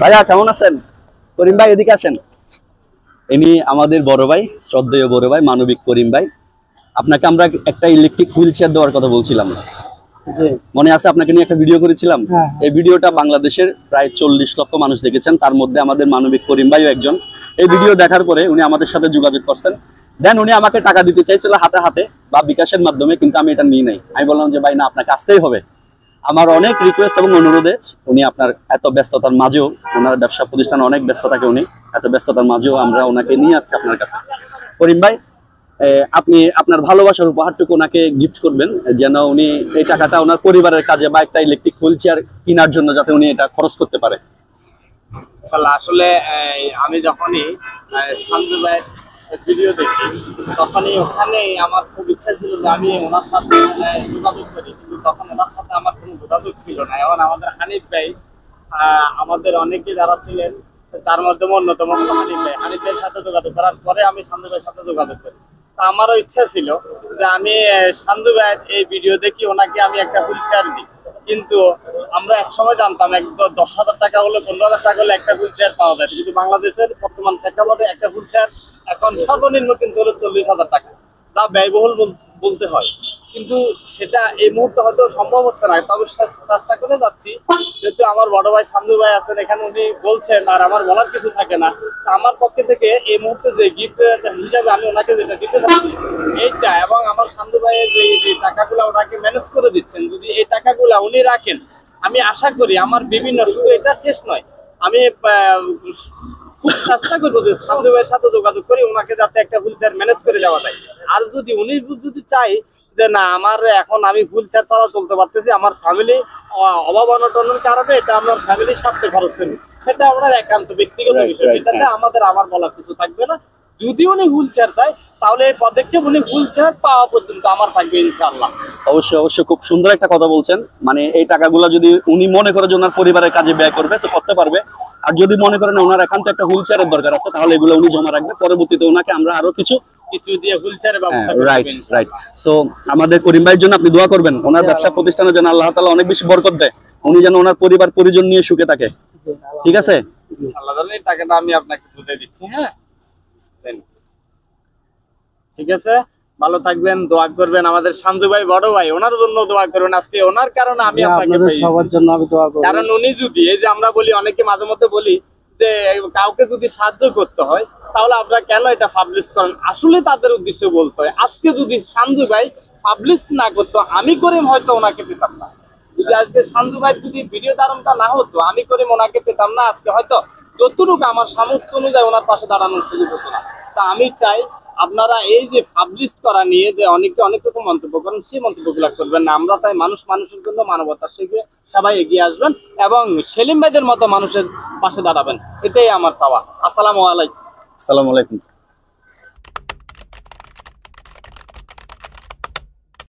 ভাইয়া কেমন আছেন? করিম ভাই এদিকে আসেন। ইনি আমাদের বড় ভাই, শ্রদ্ধেয় বড় ভাই, মানবিক করিম ভাই। আপনাকে আমরা একটা ইলেকট্রিক হুইল চেয়ার দেওয়ার কথা বলছিলাম, মনে আছে? আপনাকে নিয়ে একটা ভিডিও করেছিলাম। এই ভিডিওটা বাংলাদেশের প্রায় 40 লক্ষ মানুষ দেখেছেন, তার মধ্যে আমাদের মানবিক করিম ভাইও একজন। এই ভিডিও দেখার পরে উনি আমাদের সাথে যোগাযোগ করছেন। দেন উনি আমাকে টাকা দিতে চাইছিল হাতে হাতে বা বিকাশের মাধ্যমে, কিন্তু আমি এটা নিই নাই। আমি বললাম যে ভাই না, আপনাকে আসতেই হবে। আমার অনেক রিকোয়েস্ট এবং অনুরোধে উনি আপনার এত ব্যস্ততার মাঝেও, ওনার ব্যবসা প্রতিষ্ঠানে অনেক ব্যস্ত থাকে উনি, এত ব্যস্ততার মাঝেও আমরা ওনাকে নিয়ে আসছি আপনার কাছে। করিম ভাই, আপনি আপনার ভালোবাসার উপহারটুকু ওনাকে গিফট করবেন, যেন উনি এই টাকাটা ওনার পরিবারের কাজে বা একটা ইলেকট্রিক হুইল চেয়ার কেনার জন্য যাতে উনি এটা খরচ করতে পারে। আসলে আমি যখনই শান্ত ভাইয়ের ভিডিও দেখি তখনই ওখানে আমার খুব ইচ্ছা ছিল যে আমি ওনার সাথে যোগাযোগ করি, কিন্তু তখন ওনার সাথে আমার কোনো যোগাযোগ ছিল না। এবং আমাদের হানিফ ভাই, আমাদের অনেকে যারা ছিলেন তার মধ্যে অন্যতম হানিফ ভাই, হানিফ ভাইয়ের সাথে যোগাযোগ করার পরে আমি শান্ত ভাইয়ের সাথে যোগাযোগ করি। তা আমারও ইচ্ছা ছিল যে আমি শান্ত ভাইয়ের এই ভিডিও দেখি ওনাকে আমি একটা হুইল চেয়ার দিই, কিন্তু আমরা এক সময় জানতাম 10,000 টাকা হলে 15,000 টাকা হলে একটা হুইল চেয়ার পাওয়া যায়, কিন্তু বাংলাদেশের বর্তমান প্রেক্ষাপটে একটা হুইল চেয়ার এখন সর্বনিম্ন কিন্তু হলো 40,000 টাকা, তা ব্যয়বহুল বলতে হয়। কিন্তু সেটা এই মুহূর্তে হয়তো সম্ভব হচ্ছে না, তবে চেষ্টা করে যাচ্ছি। যেহেতু আমার বড় ভাই শান্তু ভাই আছেন এখানে, উনি বলছেন আর আমার বলার কিছু থাকে না। আমার পক্ষে থেকে এই মুহূর্তে যে গিফট হিসাবে আমি ওনাকে যেটা দিতে চাচ্ছি এইটা, এবং আমার শান্তু ভাইয়ের যে টাকাগুলো ওনাকে ম্যানেজ করে দিচ্ছেন, যদি এই টাকাগুলো উনি রাখেন, আমি আশা করি আমার বিভিন্ন, শুধু এটা শেষ নয়, আমি খুব চেষ্টা করবো যে শান্তু ভাইয়ের সাথে যোগাযোগ করি ওনাকে যাতে একটা হুইল চেয়ার ম্যানেজ করে দেওয়া যায়। আর যদি উনি যদি চাই যে না, আমার এখন আমি হুইল চেয়ার ছাড়া চলতে পারতেছি, আমার ফ্যামিলি অভাব অনটনের কারণে এটা আমার ফ্যামিলির স্বার্থে খরচ করি, সেটা আমার একান্ত ব্যক্তিগত বিষয়, সেটাতে আমার বলার কিছু থাকবে না। যদি উনি হুইল চেয়ার চায় তাহলে এই পদক্ষেপ উনি হুইল চেয়ার পাওয়া পর্যন্ত আমার থাকবে ইনশাআল্লাহ। অবশ্যই অবশ্যই, খুব সুন্দর একটা কথা বলছেন। মানে এই টাকাগুলো যদি উনি মনে করে যে ওনার পরিবারের কাজে ব্যয় করবে তো করতে পারবে, আর যদি মনে করেন ওনার একান্ত একটা হুইল চেয়ারের দরকার আছে তাহলে এগুলো উনি জমা রাখবে, পরবর্তীতে ওনাকে আমরা আরো কিছু দিয়ে হুইল চেয়ারের ব্যবস্থা করব। রাইট। সো আমাদের করিম ভাইয়ের জন্য আপনি দোয়া করবেন, ওনার ব্যবসা প্রতিষ্ঠানে যেন আল্লাহ তাআলা অনেক বেশি বরকত দেয়, উনি যেন ওনার পরিবার পরিজন নিয়ে সুখে থাকে। ঠিক আছে, ইনশাআল্লাহ। এই টাকাটা আমি আপনাকে বুঝে দিচ্ছি। হ্যাঁ, ঠিক আছে, ভালো থাকবেন, দোয়া করবেন। আমাদের শান্তু ভাই বড় ভাই, ওনার জন্য দোয়া করবেন। আজকে ওনার কারণে আমি আপনাকে সবার জন্য আমি দোয়া করব, কারণ উনি যদি, এই যে আমরা বলি, অনেকে মাঝে মধ্যে বলি যে কাউকে যদি সাহায্য করতে হয় তাহলে আপনারা কেন এটা পাবলিশ করেন, আসলে তাদের উদ্দেশ্যে বলতে হয়। আজকে যদি শান্তু ভাই পাবলিশ না করতো, আমি করিম হয়তো ওনাকে পেতাম না। যদি আজকে শান্তু ভাই যদি ভিডিও ধারণটা না হতো, আমি করিম ওনাকে পেতাম না। আজকে হয়তো যতটুকু আমার সামর্থ্য অনুযায়ী ওনার পাশে দাঁড়ানোর সুযোগ হতো না। তা আমি চাই আপনারা এই যে পাবলিশ করা নিয়ে যে অনেকে অনেক রকম মন্তব্য করেন, সেই মন্তব্যগুলো করবেন না। আমরা চাই মানুষ মানুষের জন্য, মানবতার শিখে সবাই এগিয়ে আসবেন এবং সেলিম ভাইদের মতো মানুষের পাশে দাঁড়াবেন, এটাই আমার চাওয়া। আসসালামু আলাইকুম। আসসালামু আলাইকুম।